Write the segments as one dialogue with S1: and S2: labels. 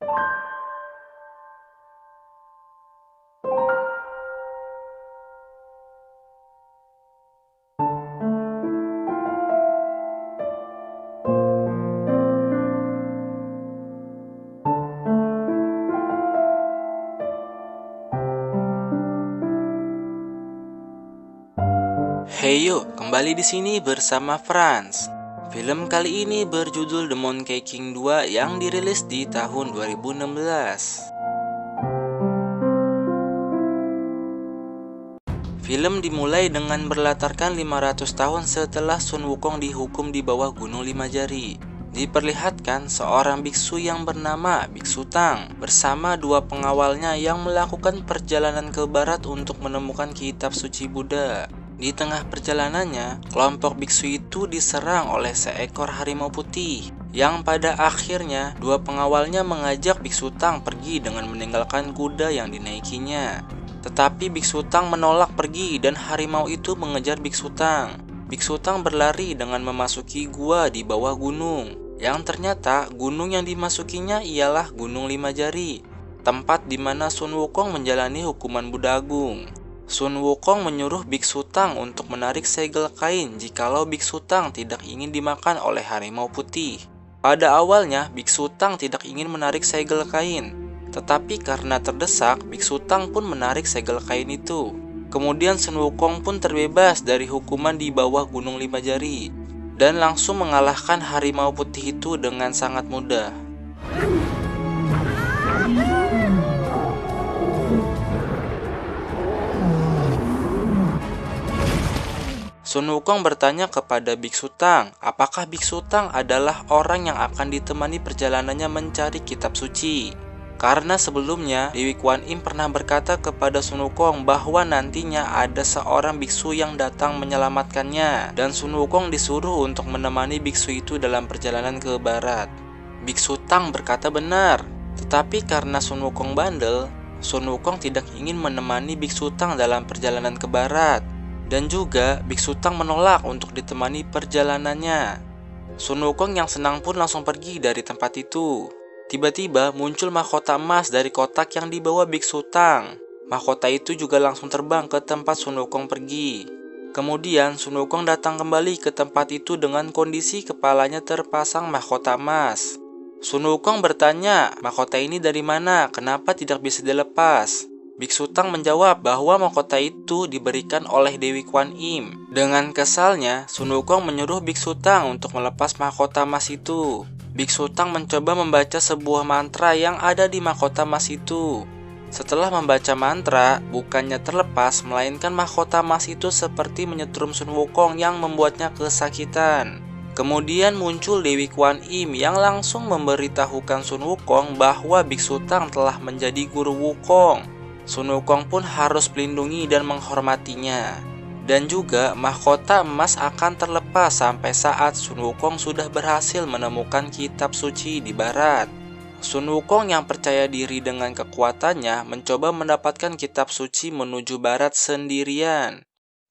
S1: Hey yuk, kembali di sini bersama Franz. Film kali ini berjudul The Monkey King 2 yang dirilis di tahun 2016. Film dimulai dengan berlatarkan 500 tahun setelah Sun Wukong dihukum di bawah Gunung Lima Jari. Diperlihatkan seorang biksu yang bernama Biksu Tang bersama dua pengawalnya yang melakukan perjalanan ke barat untuk menemukan kitab suci Buddha. Di tengah perjalanannya, kelompok biksu itu diserang oleh seekor harimau putih, yang pada akhirnya dua pengawalnya mengajak Biksu Tang pergi dengan meninggalkan kuda yang dinaikinya. Tetapi Biksu Tang menolak pergi dan harimau itu mengejar Biksu Tang. Biksu Tang berlari dengan memasuki gua di bawah gunung, yang ternyata gunung yang dimasukinya ialah Gunung Lima Jari, tempat di mana Sun Wukong menjalani hukuman Buddha Agung. Sun Wukong menyuruh Biksu Tang untuk menarik segel kain jikalau Biksu Tang tidak ingin dimakan oleh harimau putih. Pada awalnya, Biksu Tang tidak ingin menarik segel kain, tetapi karena terdesak, Biksu Tang pun menarik segel kain itu. Kemudian Sun Wukong pun terbebas dari hukuman di bawah Gunung Lima Jari, dan langsung mengalahkan harimau putih itu dengan sangat mudah. Sun Wukong bertanya kepada Biksu Tang, apakah Biksu Tang adalah orang yang akan ditemani perjalanannya mencari kitab suci. Karena sebelumnya Dewi Kuan Im pernah berkata kepada Sun Wukong bahwa nantinya ada seorang biksu yang datang menyelamatkannya, dan Sun Wukong disuruh untuk menemani biksu itu dalam perjalanan ke barat. Biksu Tang berkata benar, tetapi karena Sun Wukong bandel, Sun Wukong tidak ingin menemani Biksu Tang dalam perjalanan ke barat. Dan juga Biksu Tang menolak untuk ditemani perjalanannya. Sun Wukong yang senang pun langsung pergi dari tempat itu. Tiba-tiba muncul mahkota emas dari kotak yang dibawa Biksu Tang. Mahkota itu juga langsung terbang ke tempat Sun Wukong pergi. Kemudian Sun Wukong datang kembali ke tempat itu dengan kondisi kepalanya terpasang mahkota emas. Sun Wukong bertanya, mahkota ini dari mana? Kenapa tidak bisa dilepas? Biksu Tang menjawab bahwa mahkota itu diberikan oleh Dewi Kuan Im. Dengan kesalnya, Sun Wukong menyuruh Biksu Tang untuk melepas mahkota emas itu. Biksu Tang mencoba membaca sebuah mantra yang ada di mahkota emas itu. Setelah membaca mantra, bukannya terlepas, melainkan mahkota emas itu seperti menyetrum Sun Wukong yang membuatnya kesakitan. Kemudian muncul Dewi Kuan Im yang langsung memberitahukan Sun Wukong bahwa Biksu Tang telah menjadi guru Wukong. Sun Wukong pun harus melindungi dan menghormatinya. Dan juga mahkota emas akan terlepas sampai saat Sun Wukong sudah berhasil menemukan kitab suci di barat. Sun Wukong yang percaya diri dengan kekuatannya mencoba mendapatkan kitab suci menuju barat sendirian.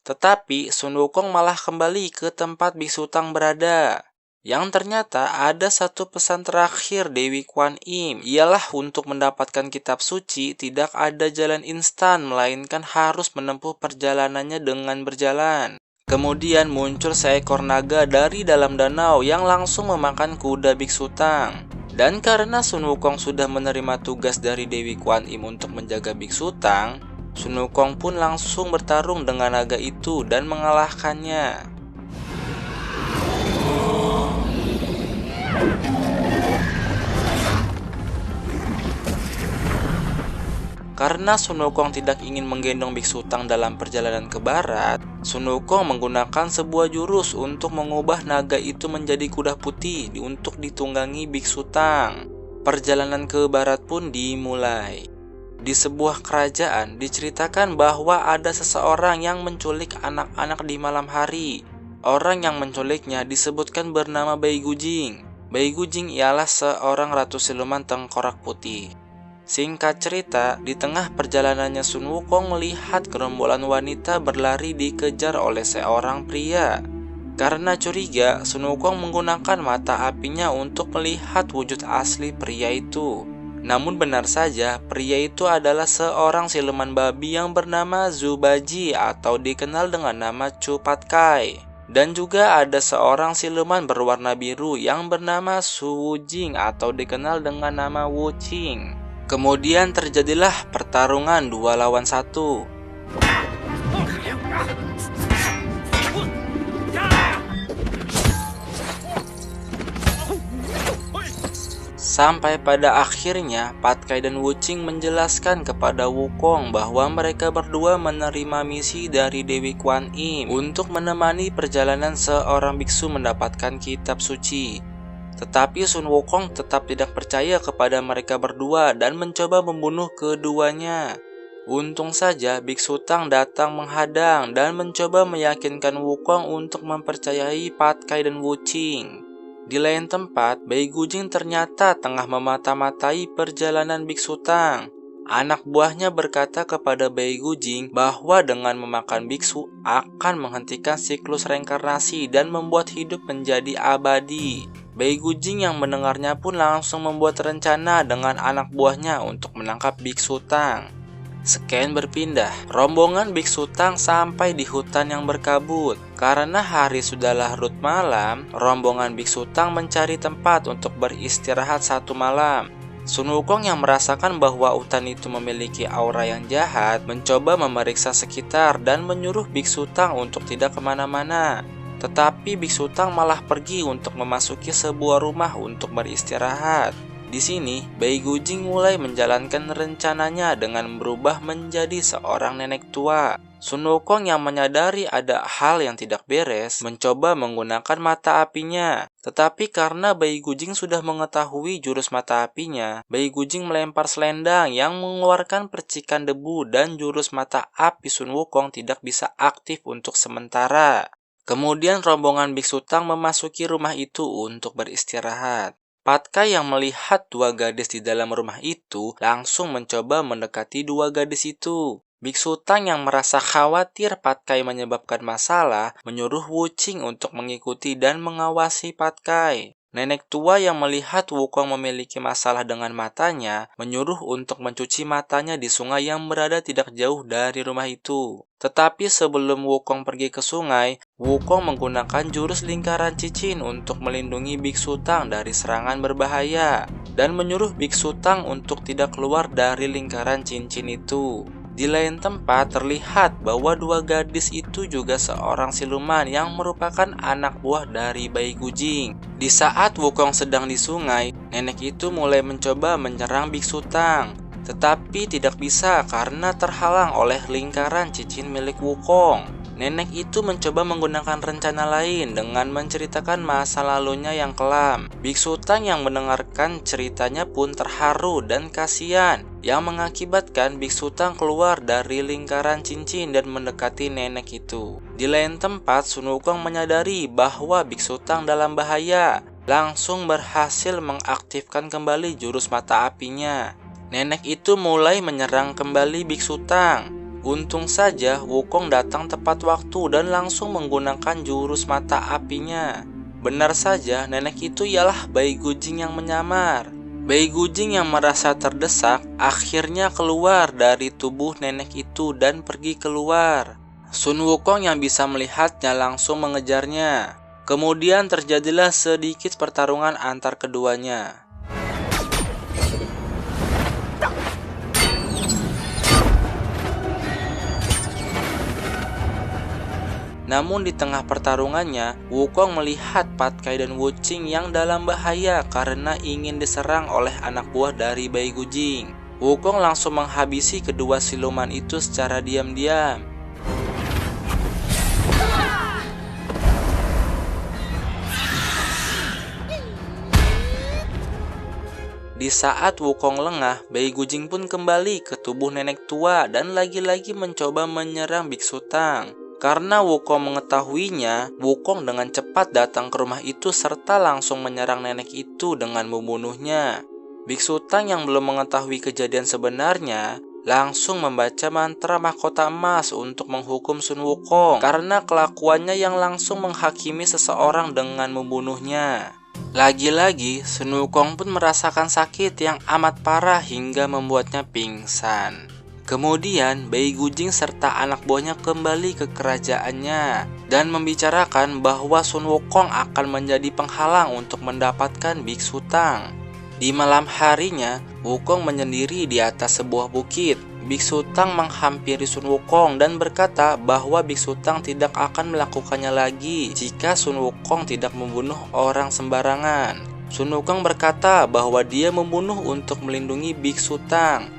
S1: Tetapi Sun Wukong malah kembali ke tempat Biksu Tang berada. Yang ternyata ada satu pesan terakhir Dewi Kuan Im, ialah untuk mendapatkan kitab suci tidak ada jalan instan, melainkan harus menempuh perjalanannya dengan berjalan. Kemudian muncul seekor naga dari dalam danau yang langsung memakan kuda Biksu Tang. Dan karena Sun Wukong sudah menerima tugas dari Dewi Kuan Im untuk menjaga Biksu Tang, Sun Wukong pun langsung bertarung dengan naga itu dan mengalahkannya. Karena Sun Wukong tidak ingin menggendong Biksu Tang dalam perjalanan ke barat, Sun Wukong menggunakan sebuah jurus untuk mengubah naga itu menjadi kuda putih untuk ditunggangi Biksu Tang. Perjalanan ke barat pun dimulai. Di sebuah kerajaan diceritakan bahwa ada seseorang yang menculik anak-anak di malam hari. Orang yang menculiknya disebutkan bernama Bai Gujing. Bai Gujing ialah seorang ratu siluman tengkorak putih. Singkat cerita, di tengah perjalanannya Sun Wukong melihat gerombolan wanita berlari dikejar oleh seorang pria. Karena curiga, Sun Wukong menggunakan mata apinya untuk melihat wujud asli pria itu. Namun benar saja, pria itu adalah seorang siluman babi yang bernama Zubaji atau dikenal dengan nama Chu Patkai. Dan juga ada seorang siluman berwarna biru yang bernama Su Wujing atau dikenal dengan nama Wu Qing. Kemudian terjadilah pertarungan 2 lawan 1. Sampai pada akhirnya, Patkai dan Wu Qing menjelaskan kepada Wukong bahwa mereka berdua menerima misi dari Dewi Kuan Im untuk menemani perjalanan seorang biksu mendapatkan kitab suci. Tetapi Sun Wukong tetap tidak percaya kepada mereka berdua dan mencoba membunuh keduanya. Untung saja Biksu Tang datang menghadang dan mencoba meyakinkan Wukong untuk mempercayai Patkai dan Wu Qing. Di lain tempat, Bai Gujing ternyata tengah memata-matai perjalanan Biksu Tang. Anak buahnya berkata kepada Bai Gujing bahwa dengan memakan biksu akan menghentikan siklus reinkarnasi dan membuat hidup menjadi abadi. Bai Gujing yang mendengarnya pun langsung membuat rencana dengan anak buahnya untuk menangkap Biksu Tang. Scan berpindah, rombongan Biksu Tang sampai di hutan yang berkabut. Karena hari sudah larut malam, rombongan Biksu Tang mencari tempat untuk beristirahat 1 malam. Sun Wukong yang merasakan bahwa hutan itu memiliki aura yang jahat, mencoba memeriksa sekitar dan menyuruh Biksu Tang untuk tidak kemana-mana. Tetapi Biksu Tang malah pergi untuk memasuki sebuah rumah untuk beristirahat. Di sini, Bai Gujing mulai menjalankan rencananya dengan berubah menjadi seorang nenek tua. Sun Wukong yang menyadari ada hal yang tidak beres, mencoba menggunakan mata apinya. Tetapi karena Bai Gujing sudah mengetahui jurus mata apinya, Bai Gujing melempar selendang yang mengeluarkan percikan debu dan jurus mata api Sun Wukong tidak bisa aktif untuk sementara. Kemudian rombongan Biksu Tang memasuki rumah itu untuk beristirahat. Patkai yang melihat 2 gadis di dalam rumah itu langsung mencoba mendekati 2 gadis itu. Biksu Tang yang merasa khawatir Patkai menyebabkan masalah menyuruh Wu Qing untuk mengikuti dan mengawasi Patkai. Nenek tua yang melihat Wukong memiliki masalah dengan matanya menyuruh untuk mencuci matanya di sungai yang berada tidak jauh dari rumah itu. Tetapi sebelum Wukong pergi ke sungai, Wukong menggunakan jurus lingkaran cicin untuk melindungi Biksu Tang dari serangan berbahaya dan menyuruh Biksu Tang untuk tidak keluar dari lingkaran cincin itu. Di lain tempat terlihat bahwa 2 gadis itu juga seorang siluman yang merupakan anak buah dari Bai Gujing. Di saat Wukong sedang di sungai, nenek itu mulai mencoba menyerang Biksu Tang. Tetapi tidak bisa karena terhalang oleh lingkaran cincin milik Wukong. Nenek itu mencoba menggunakan rencana lain dengan menceritakan masa lalunya yang kelam. Biksu Tang yang mendengarkan ceritanya pun terharu dan kasihan, yang mengakibatkan Biksu Tang keluar dari lingkaran cincin dan mendekati nenek itu. Di lain tempat, Sun Wukong menyadari bahwa Biksu Tang dalam bahaya, langsung berhasil mengaktifkan kembali jurus mata apinya. Nenek itu mulai menyerang kembali Biksu Tang. Untung saja Wukong datang tepat waktu dan langsung menggunakan jurus mata apinya. Benar saja, nenek itu ialah Bai Gujing yang menyamar. Bai Gujing yang merasa terdesak akhirnya keluar dari tubuh nenek itu dan pergi keluar. Sun Wukong yang bisa melihatnya langsung mengejarnya. Kemudian terjadilah sedikit pertarungan antar keduanya. Namun di tengah pertarungannya, Wukong melihat Patkai dan Wu Qing yang dalam bahaya karena ingin diserang oleh anak buah dari Bai Gujing. Wukong langsung menghabisi kedua siluman itu secara diam-diam. Di saat Wukong lengah, Bai Gujing pun kembali ke tubuh nenek tua dan lagi-lagi mencoba menyerang Biksu Tang. Karena Wukong mengetahuinya, Wukong dengan cepat datang ke rumah itu serta langsung menyerang nenek itu dengan membunuhnya. Biksu Tang yang belum mengetahui kejadian sebenarnya, langsung membaca mantra mahkota emas untuk menghukum Sun Wukong karena kelakuannya yang langsung menghakimi seseorang dengan membunuhnya. Lagi-lagi, Sun Wukong pun merasakan sakit yang amat parah hingga membuatnya pingsan. Kemudian, Bai Gujing serta anak buahnya kembali ke kerajaannya dan membicarakan bahwa Sun Wukong akan menjadi penghalang untuk mendapatkan Biksu Tang. Di malam harinya, Wukong menyendiri di atas sebuah bukit. Biksu Tang menghampiri Sun Wukong dan berkata bahwa Biksu Tang tidak akan melakukannya lagi jika Sun Wukong tidak membunuh orang sembarangan. Sun Wukong berkata bahwa dia membunuh untuk melindungi Biksu Tang.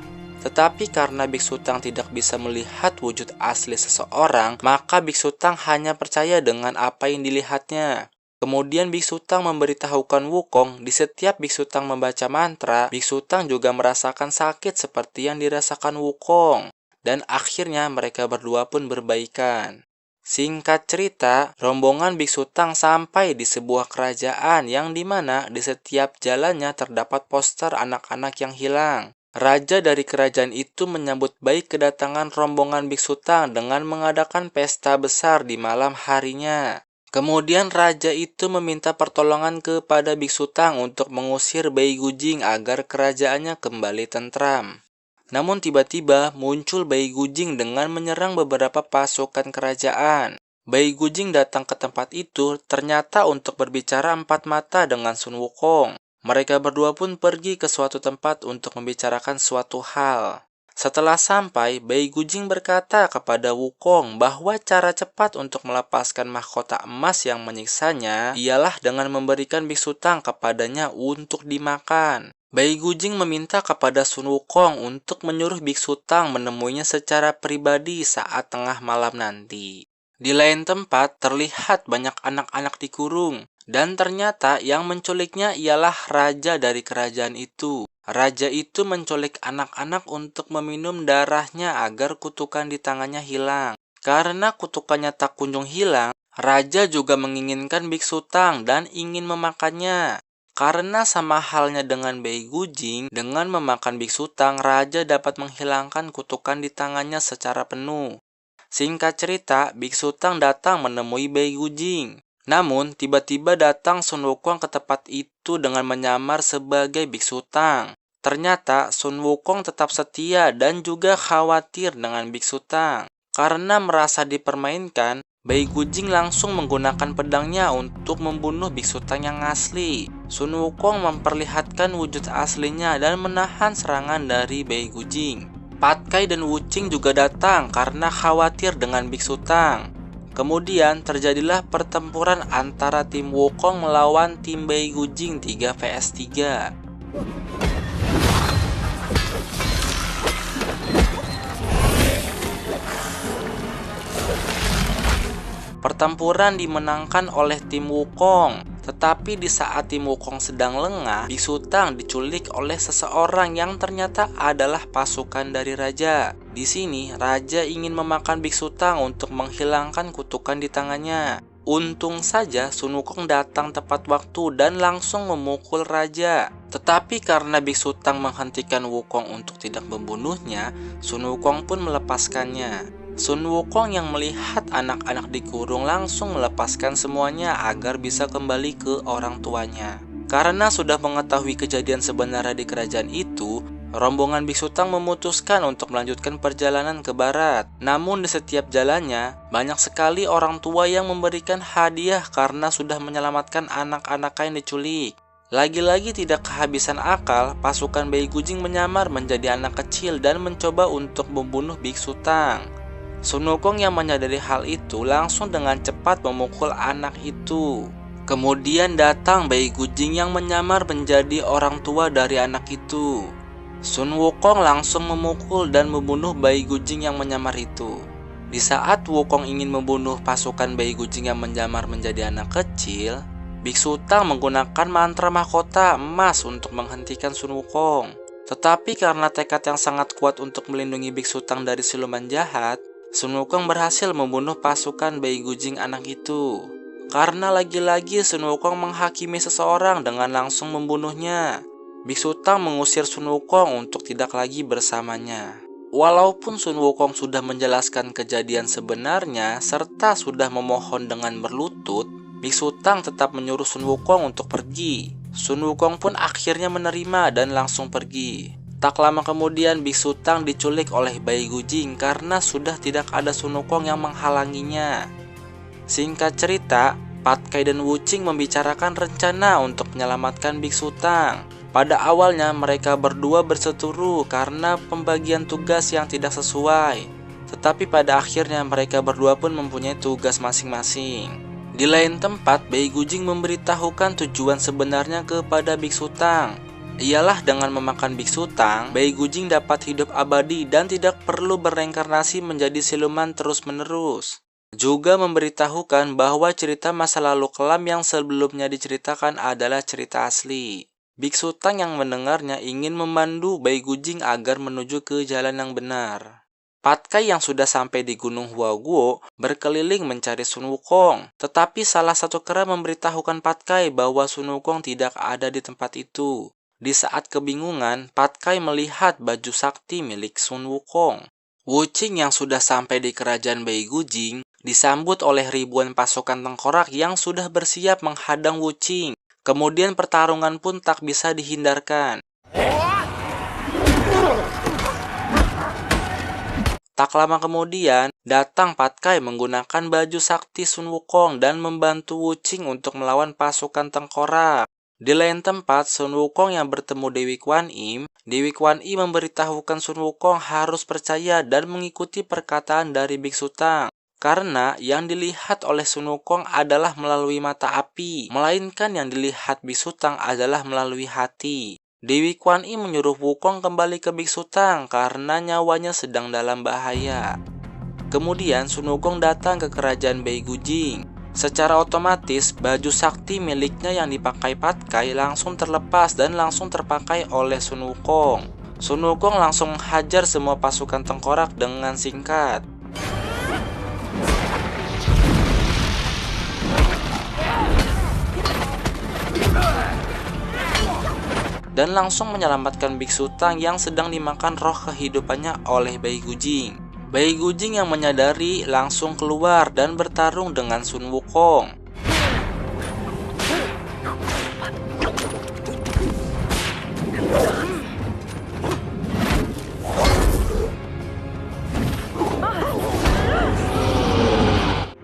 S1: Tetapi karena Biksu Tang tidak bisa melihat wujud asli seseorang, maka Biksu Tang hanya percaya dengan apa yang dilihatnya. Kemudian Biksu Tang memberitahukan Wukong, di setiap Biksu Tang membaca mantra, Biksu Tang juga merasakan sakit seperti yang dirasakan Wukong. Dan akhirnya mereka berdua pun berbaikan. Singkat cerita, rombongan Biksu Tang sampai di sebuah kerajaan yang dimana di setiap jalannya terdapat poster anak-anak yang hilang. Raja dari kerajaan itu menyambut baik kedatangan rombongan Biksu Tang dengan mengadakan pesta besar di malam harinya. Kemudian raja itu meminta pertolongan kepada Biksu Tang untuk mengusir Bai Gujing agar kerajaannya kembali tentram. Namun tiba-tiba muncul Bai Gujing dengan menyerang beberapa pasukan kerajaan. Bai Gujing datang ke tempat itu ternyata untuk berbicara empat mata dengan Sun Wukong. Mereka berdua pun pergi ke suatu tempat untuk membicarakan suatu hal. Setelah sampai, Bai Gujing berkata kepada Wukong bahwa cara cepat untuk melepaskan mahkota emas yang menyiksanya ialah dengan memberikan Biksu Tang kepadanya untuk dimakan. Bai Gujing meminta kepada Sun Wukong untuk menyuruh Biksu Tang menemuinya secara pribadi saat tengah malam nanti. Di lain tempat, terlihat banyak anak-anak dikurung. Dan ternyata yang menculiknya ialah raja dari kerajaan itu. Raja itu menculik anak-anak untuk meminum darahnya agar kutukan di tangannya hilang. Karena kutukannya tak kunjung hilang, raja juga menginginkan Biksu Tang dan ingin memakannya. Karena sama halnya dengan Bai Gujing, dengan memakan Biksu Tang, raja dapat menghilangkan kutukan di tangannya secara penuh. Singkat cerita, Biksu Tang datang menemui Bai Gujing. Namun, tiba-tiba datang Sun Wukong ke tempat itu dengan menyamar sebagai Biksu Tang. Ternyata Sun Wukong tetap setia dan juga khawatir dengan Biksu Tang. Karena merasa dipermainkan, Bai Gujing langsung menggunakan pedangnya untuk membunuh Biksu Tang yang asli. Sun Wukong memperlihatkan wujud aslinya dan menahan serangan dari Bai Gujing. Pat Kai dan Wu Qing juga datang karena khawatir dengan Biksu Tang. Kemudian terjadilah pertempuran antara tim Wukong melawan tim Bai Gujing 3 vs 3. Pertempuran dimenangkan oleh tim Wukong. Tetapi di saat tim Wukong sedang lengah, Biksu Tang diculik oleh seseorang yang ternyata adalah pasukan dari raja. Di sini, raja ingin memakan Biksu Tang untuk menghilangkan kutukan di tangannya. Untung saja Sun Wukong datang tepat waktu dan langsung memukul raja. Tetapi karena Biksu Tang menghentikan Wukong untuk tidak membunuhnya, Sun Wukong pun melepaskannya. Sun Wukong yang melihat anak-anak dikurung langsung melepaskan semuanya agar bisa kembali ke orang tuanya. Karena sudah mengetahui kejadian sebenarnya di kerajaan itu, rombongan Biksu Tang memutuskan untuk melanjutkan perjalanan ke barat. Namun di setiap jalannya, banyak sekali orang tua yang memberikan hadiah karena sudah menyelamatkan anak-anak yang diculik. Lagi-lagi tidak kehabisan akal, pasukan Bai Gujing menyamar menjadi anak kecil dan mencoba untuk membunuh Biksu Tang. Sun Wukong yang menyadari hal itu langsung dengan cepat memukul anak itu. Kemudian datang Bai Gujing yang menyamar menjadi orang tua dari anak itu. Sun Wukong langsung memukul dan membunuh Bai Gujing yang menyamar itu. Di saat Wukong ingin membunuh pasukan Bai Gujing yang menyamar menjadi anak kecil, Biksu Tang menggunakan mantra mahkota emas untuk menghentikan Sun Wukong. Tetapi karena tekad yang sangat kuat untuk melindungi Biksu Tang dari siluman jahat, Sun Wukong berhasil membunuh pasukan Bai Gujing anak itu. Karena lagi-lagi Sun Wukong menghakimi seseorang dengan langsung membunuhnya, Biksu Tang mengusir Sun Wukong untuk tidak lagi bersamanya. Walaupun Sun Wukong sudah menjelaskan kejadian sebenarnya serta sudah memohon dengan berlutut, Biksu Tang tetap menyuruh Sun Wukong untuk pergi. Sun Wukong pun akhirnya menerima dan langsung pergi. Tak lama kemudian Biksu Tang diculik oleh Bai Gujing karena sudah tidak ada Sun Wukong yang menghalanginya. Singkat cerita, Pat Kai dan Wu Qing membicarakan rencana untuk menyelamatkan Biksu Tang. Pada awalnya mereka berdua berseteru karena pembagian tugas yang tidak sesuai. Tetapi pada akhirnya mereka berdua pun mempunyai tugas masing-masing. Di lain tempat, Bai Gujing memberitahukan tujuan sebenarnya kepada Biksu Tang. Ialah dengan memakan Biksu Tang, Bai Gujing dapat hidup abadi dan tidak perlu bereinkarnasi menjadi siluman terus-menerus. Juga memberitahukan bahwa cerita masa lalu kelam yang sebelumnya diceritakan adalah cerita asli. Biksu Tang yang mendengarnya ingin memandu Bai Gujing agar menuju ke jalan yang benar. Pat Kai yang sudah sampai di Gunung Huaguo berkeliling mencari Sun Wukong, tetapi salah satu kera memberitahukan Pat Kai bahwa Sun Wukong tidak ada di tempat itu. Di saat kebingungan, Pat Kai melihat baju sakti milik Sun Wukong. Wu Qing yang sudah sampai di kerajaan Bai Gujing disambut oleh ribuan pasukan tengkorak yang sudah bersiap menghadang Wu Qing. Kemudian pertarungan pun tak bisa dihindarkan. Tak lama kemudian, datang Pat Kai menggunakan baju sakti Sun Wukong dan membantu Wu Qing untuk melawan pasukan tengkorak. Di lain tempat, Sun Wukong yang bertemu Dewi Kwan Im memberitahukan Sun Wukong harus percaya dan mengikuti perkataan dari Biksu Tang. Karena yang dilihat oleh Sun Wukong adalah melalui mata api, melainkan yang dilihat Biksu Tang adalah melalui hati. Dewi Kwan Im menyuruh Wukong kembali ke Biksu Tang karena nyawanya sedang dalam bahaya. Kemudian Sun Wukong datang ke kerajaan Bai Gujing. Secara otomatis, baju sakti miliknya yang dipakai Pat Kai langsung terlepas dan langsung terpakai oleh Sun Wukong. Sun Wukong langsung menghajar semua pasukan tengkorak dengan singkat. Dan langsung menyelamatkan Biksu Tang yang sedang dimakan roh kehidupannya oleh Bai Gujing. Bai Gujing yang menyadari langsung keluar dan bertarung dengan Sun Wukong.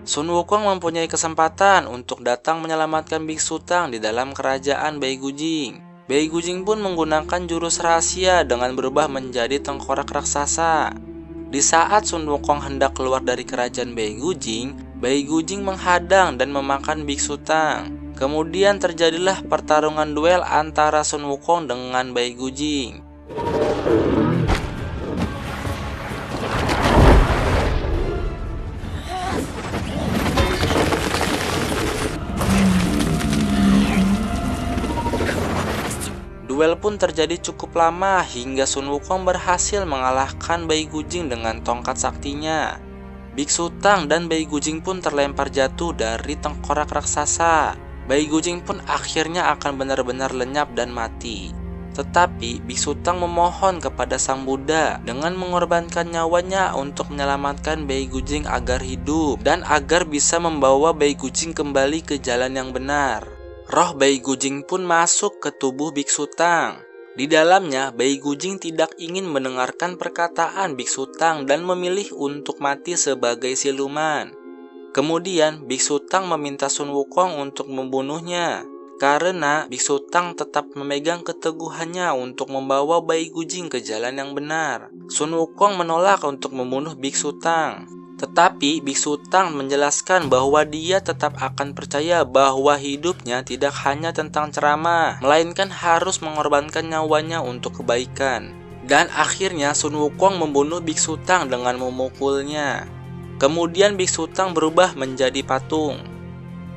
S1: Sun Wukong mempunyai kesempatan untuk datang menyelamatkan Biksu Tang di dalam kerajaan Bai Gujing. Bai Gujing pun menggunakan jurus rahasia dengan berubah menjadi tengkorak raksasa. Di saat Sun Wukong hendak keluar dari kerajaan Bai Gujing menghadang dan memakan Biksu Tang. Kemudian terjadilah pertarungan duel antara Sun Wukong dengan Bai Gujing. Duel pun terjadi cukup lama hingga Sun Wukong berhasil mengalahkan Bai Gujing dengan tongkat saktinya. Biksu Tang dan Bai Gujing pun terlempar jatuh dari tengkorak raksasa. Bai Gujing pun akhirnya akan benar-benar lenyap dan mati. Tetapi Biksu Tang memohon kepada Sang Buddha dengan mengorbankan nyawanya untuk menyelamatkan Bai Gujing agar hidup dan agar bisa membawa Bai Gujing kembali ke jalan yang benar. Roh Bai Gujing pun masuk ke tubuh Biksu Tang. Di dalamnya, Bai Gujing tidak ingin mendengarkan perkataan Biksu Tang dan memilih untuk mati sebagai siluman. Kemudian, Biksu Tang meminta Sun Wukong untuk membunuhnya. Karena Biksu Tang tetap memegang keteguhannya untuk membawa Bai Gujing ke jalan yang benar. Sun Wukong menolak untuk membunuh Biksu Tang. Tetapi Biksu Tang menjelaskan bahwa dia tetap akan percaya bahwa hidupnya tidak hanya tentang ceramah, melainkan harus mengorbankan nyawanya untuk kebaikan. Dan akhirnya Sun Wukong membunuh Biksu Tang dengan memukulnya. Kemudian Biksu Tang berubah menjadi patung.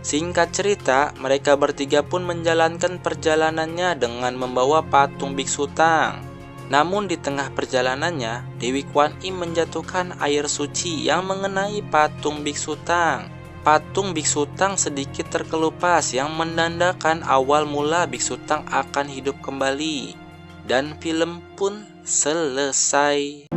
S1: Singkat cerita, mereka bertiga pun menjalankan perjalanannya dengan membawa patung Biksu Tang. Namun di tengah perjalanannya, Dewi Kwan Im menjatuhkan air suci yang mengenai patung Biksu Tang. Patung Biksu Tang sedikit terkelupas yang menandakan awal mula Biksu Tang akan hidup kembali. Dan film pun selesai.